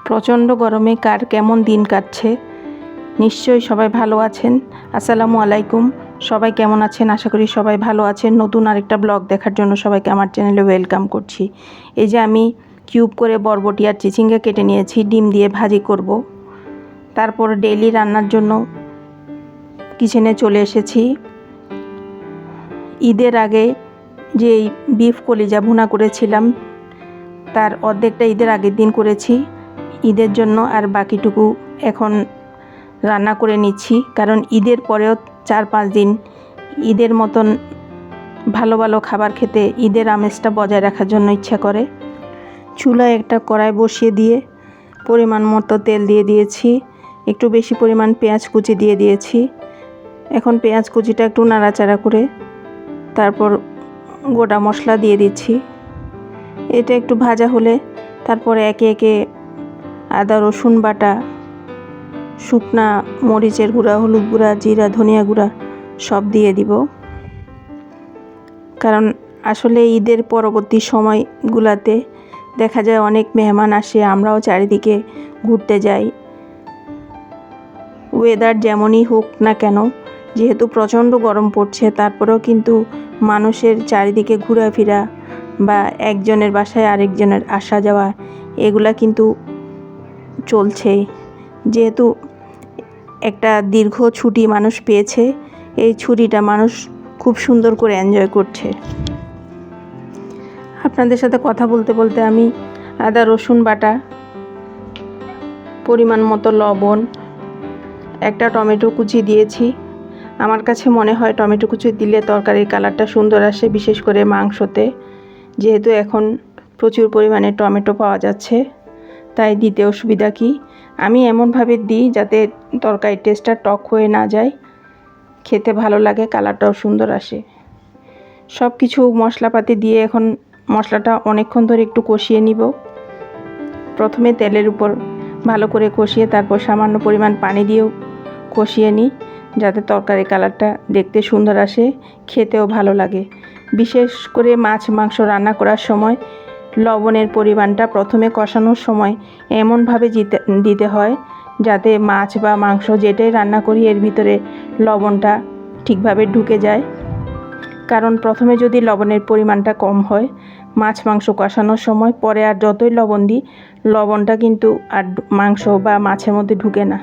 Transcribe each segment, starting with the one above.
প্রচণ্ড গরমে কার কেমন দিন কাটছে, নিশ্চয়ই সবাই ভালো আছেন। আসসালামু আলাইকুম। সবাই কেমন আছেন? আশা করি সবাই ভালো আছেন। নতুন আরেকটা ব্লগ দেখার জন্য সবাইকে আমার চ্যানেলে ওয়েলকাম করছি। এই যে আমি কিউব করে বরবটি আর চিচিঙ্গা কেটে নিয়েছি, ডিম দিয়ে ভাজি করব। তারপর ডেইলি রান্নার জন্য কিচেনে চলে এসেছি। ঈদের আগে যে বিফ কলিজা ভুনা করেছিলাম, তার অর্ধেকটা ঈদের আগের দিন করেছি ঈদের জন্য, আর বাকিটুকু এখন রান্না করে নিচ্ছি। কারণ ঈদের পরেও 4-5 দিন ঈদের মতন ভালো ভালো খাবার খেতে, ঈদের আমেজটা বজায় রাখার জন্য ইচ্ছা করে। চুলায় একটা কড়াই বসিয়ে দিয়ে পরিমাণ মতো তেল দিয়ে দিয়েছি, একটু বেশি পরিমাণ পেঁয়াজ কুচি দিয়ে দিয়েছি। এখন পেঁয়াজ কুচিটা একটু নাড়াচাড়া করে তারপর গোটা মশলা দিয়ে দিচ্ছি। এটা একটু ভাজা হলে তারপরে একে একে আদা রসুন বাটা, শুকনা মরিচের গুঁড়া, হলুদ গুঁড়া, জিরা, ধনিয়া গুঁড়া সব দিয়ে দিব। কারণ আসলে ঈদের পরবর্তী সময়গুলোতে দেখা যায় অনেক মেহমান আসে, আমরাও চারিদিকে ঘুরতে যাই। ওয়েদার যেমনই হোক না কেন, যেহেতু প্রচণ্ড গরম পড়ছে, তারপরেও কিন্তু মানুষের চারিদিকে ঘোরাফেরা বা একজনের বাসায় আরেকজনের আসা যাওয়া এগুলা কিন্তু চলছে। যেহেতু একটা দীর্ঘ ছুটি মানুষ পেয়েছে, এই ছুটিটা মানুষ খুব সুন্দর করে এনজয় করছে। আপনাদের সাথে কথা বলতে বলতে আমি আদা রসুন বাটা, পরিমাণ মতো লবণ, একটা টমেটো কুচি দিয়েছি। আমার কাছে মনে হয় টমেটো কুচি দিলে তরকারির কালারটা সুন্দর আসে, বিশেষ করে মাংসতে। যেহেতু এখন প্রচুর পরিমাণে টমেটো পাওয়া যাচ্ছে, তাই দিতে অসুবিধা কি। আমি এমনভাবে দিই যাতে তরকারির টেস্টটা টক হয়ে না যায়, খেতে ভালো লাগে, কালারটাও সুন্দর আসে। সব কিছু মশলাপাতি দিয়ে এখন মশলাটা অনেকক্ষণ ধরে একটু কষিয়ে নিব। প্রথমে তেলের উপর ভালো করে কষিয়ে তারপর সামান্য পরিমাণ পানি দিয়েও কষিয়ে নিই, যাতে তরকারির কালারটা দেখতে সুন্দর আসে, খেতেও ভালো লাগে। বিশেষ করে মাছ মাংস রান্না করার সময় লবণের পরিমাণটা প্রথমে কষানোর সময় এমনভাবে দিতে হয় যাতে মাছ বা মাংস যেটাই রান্না করি এর ভিতরে লবণটা ঠিকভাবে ঢুকে যায়। কারণ প্রথমে যদি লবণের পরিমাণটা কম হয়, মাছ মাংস কষানোর সময় পরে আর যতই লবণ দিই, লবণটা কিন্তু আর মাংস বা মাছের মধ্যে ঢুকে না।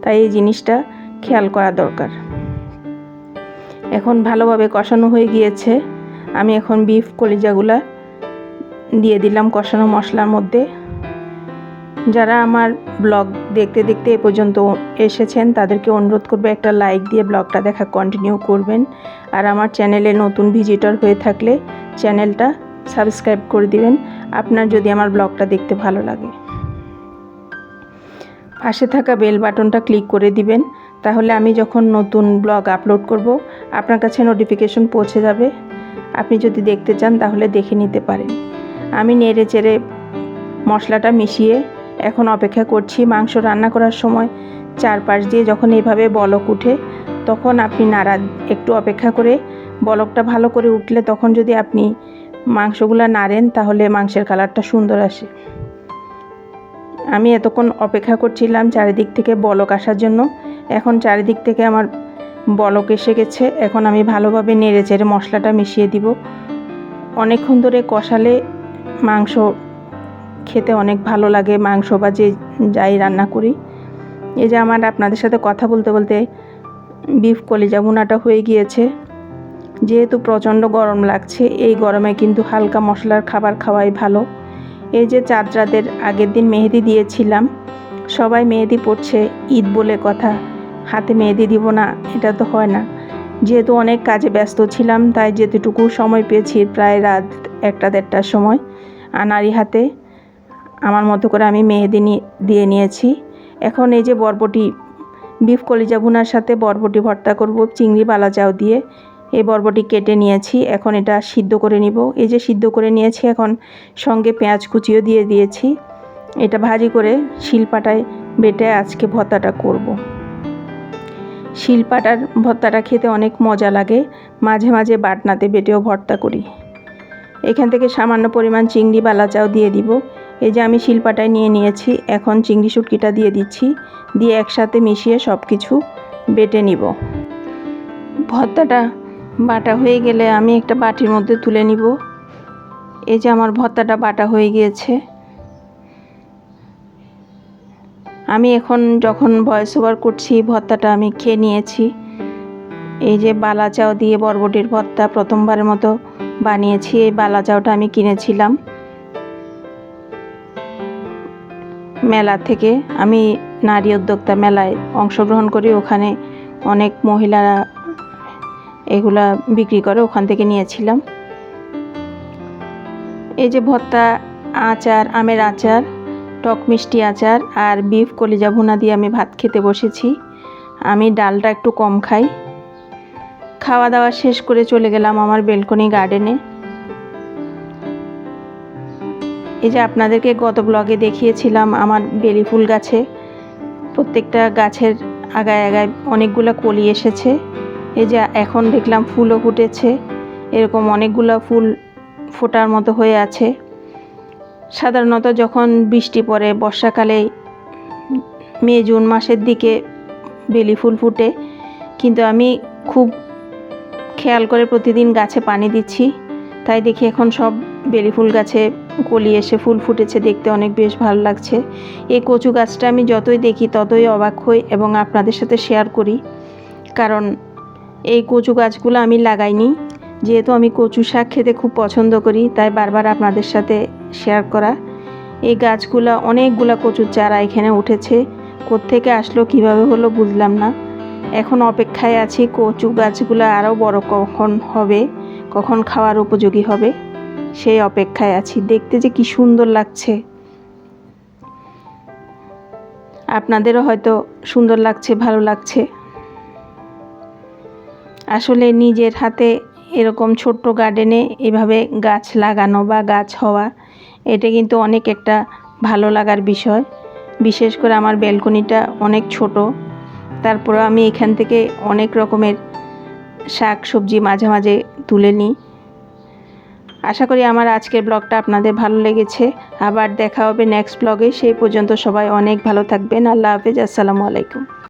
তাই এই জিনিসটা খেয়াল করা দরকার। এখন ভালোভাবে কষানো হয়ে গিয়েছে, আমি এখন বিফ কলিজাগুলা দিয়ে দিলাম কষানো মশলার মধ্যে। যারা আমার ব্লগ দেখতে দেখতে এ পর্যন্ত এসেছেন তাদেরকে অনুরোধ করবে একটা লাইক দিয়ে ব্লগটা দেখা কন্টিনিউ করবেন। আর আমার চ্যানেলে নতুন ভিজিটর হয়ে থাকলে চ্যানেলটা সাবস্ক্রাইব করে দিবেন, আপনার যদি আমার ব্লগটা দেখতে ভালো লাগে। পাশে থাকা বেল বাটনটা ক্লিক করে দিবেন, তাহলে আমি যখন নতুন ব্লগ আপলোড করব আপনার কাছে নোটিফিকেশন পৌঁছে যাবে। আপনি যদি দেখতে চান তাহলে দেখে নিতে পারেন। আমি নেড়ে চেড়ে মশলাটা মিশিয়ে এখন অপেক্ষা করছি। মাংস রান্না করার সময় চারপাশ দিয়ে যখন এভাবে বলক উঠে, তখন আপনি একটু অপেক্ষা করে বলকটা ভালো করে উঠলে তখন যদি আপনি মাংসগুলো নাড়েন তাহলে মাংসের কালারটা সুন্দর আসে। আমি এতক্ষণ অপেক্ষা করছিলাম চারিদিক থেকে বলক আসার জন্য। এখন চারিদিক থেকে আমার বলক এসে গেছে। এখন আমি ভালোভাবে নেড়ে চেড়ে মশলাটা মিশিয়ে দিব। অনেকক্ষণ ধরে কষালে মাংস খেতে অনেক ভালো লাগে, মাংস বা যাই রান্না করি। এই যে আমার আপনাদের সাথে কথা বলতে বলতে বিফ কলিজা ভুনাটা হয়ে গিয়েছে। যেহেতু প্রচণ্ড গরম লাগছে, এই গরমে কিন্তু হালকা মশলার খাবার খাওয়াই ভালো। এই যে চাঁদ রাতের আগের দিন মেহেদি দিয়েছিলাম, সবাই মেহেদি পড়ছে, ঈদ বলে কথা, হাতে মেহেদি দিব না এটা তো হয় না। যেহেতু অনেক কাজে ব্যস্ত ছিলাম, তাই যেতটুকু সময় পেয়েছি প্রায় রাত 1-1:30টার সময় আনাড়ি হাতে আমার মতো করে আমি মেহেদি দিয়ে নিয়েছি। এখন এই যে বরবটি, বিফ কলিজা ভুনার সাথে বরবটি ভর্তা করব চিংড়ি বালাচাও দিয়ে। এই বরবটি কেটে নিয়েছি, এখন এটা সিদ্ধ করে নিব। এই যে সিদ্ধ করে নিয়েছি, এখন সঙ্গে পেঁয়াজ কুচিও দিয়ে দিয়েছি। এটা ভাজি করে শিলপাটায় বেটে আজকে ভর্তাটা করব। শিলপাটার ভর্তাটা খেতে অনেক মজা লাগে, মাঝে মাঝে বাটনাতে বেটেও ভর্তা করি। এখান থেকে সামান্য পরিমাণ চিংড়ি বালাচাও দিয়ে দিব। এই যে আমি শিলপাটায় নিয়ে নিয়েছি। এখন চিংড়ি শুটকিটা দিয়ে দিচ্ছি, দিয়ে একসাথে মিশিয়ে সব কিছু বেটে নিব। ভর্তাটা বাটা হয়ে গেলে আমি একটা বাটির মধ্যে তুলে নিব। এই যে আমার ভর্তাটা বাটা হয়ে গিয়েছে। আমি এখন যখন ভয়েস ওভার করছি ভর্তাটা আমি খেয়ে নিয়েছি। এই যে বালা চাউ দিয়ে বরবটির ভর্তা প্রথমবারের মতো বানিয়েছি। এই বালা চাউটা আমি কিনেছিলাম মেলা থেকে। আমি নারী উদ্যোক্তা মেলায় অংশগ্রহণ করি, ওখানে অনেক মহিলারা এগুলা বিক্রি করে, ওখান থেকে নিয়েছিলাম। এই যে ভর্তা, আচার, আমের আচার, টক মিষ্টি আচার আর বিফ কলিজা ভুনা দিয়ে আমি ভাত খেতে বসেছি। আমি ডালটা একটু কম খাই। খাওয়া দাওয়া শেষ করে চলে গেলাম আমার বেলকনি গার্ডেনে। এই যে আপনাদেরকে গত ব্লগে দেখিয়েছিলাম আমার বেলি ফুল গাছে প্রত্যেকটা গাছের আগায় আগায় অনেকগুলো কলি এসেছে। এই যে এখন দেখলাম ফুলও ফুটেছে, এরকম অনেকগুলো ফুল ফোটার মতো হয়ে আছে। সাধারণত যখন বৃষ্টি পড়ে বর্ষাকালে মে জুন মাসের দিকে বেলি ফুল ফুটে, কিন্তু আমি খুব খেয়াল করে প্রতিদিন গাছে পানি দিচ্ছি, তাই দেখি এখন সব বেলি ফুল গাছে কলি এসে ফুল ফুটেছে। দেখতে অনেক বেশ ভালো লাগছে। এই কচু গাছটা আমি যতই দেখি ততই অবাক হই এবং আপনাদের সাথে শেয়ার করি, কারণ এই কচু গাছগুলো আমি লাগাইনি। যেহেতু আমি কচু শাক খেতে খুব পছন্দ করি, তাই বারবার আপনাদের সাথে শেয়ার করা। এই গাছগুলো অনেকগুলো কচুর চারা এখানে উঠেছে, কোত্থেকে আসলো কিভাবে হলো বুঝলাম না। এখন অপেক্ষায় আছি কচু গাছগুলো আরও বড় কখন হবে, কখন খাওয়ার উপযোগী হবে, সেই অপেক্ষায় আছি। দেখতে যে কি সুন্দর লাগছে, আপনাদেরও হয়তো সুন্দর লাগছে, ভালো লাগছে। আসলে নিজের হাতে এরকম ছোট্ট গার্ডেনে এভাবে গাছ লাগানো বা গাছ হওয়া, এটা কিন্তু অনেক একটা ভালো লাগার বিষয়। বিশেষ করে আমার ব্যালকনিটা অনেক ছোট, তারপরে আমি এখান থেকে অনেক রকমের শাক সবজি মাঝে মাঝে তুলে নিই। আশা করি আমার আজকের ব্লগটা আপনাদের ভালো লেগেছে। আবার দেখা হবে নেক্সট ব্লগে। সেই পর্যন্ত সবাই অনেক ভালো থাকবেন। আল্লাহ হাফেজ, আসসালামু আলাইকুম।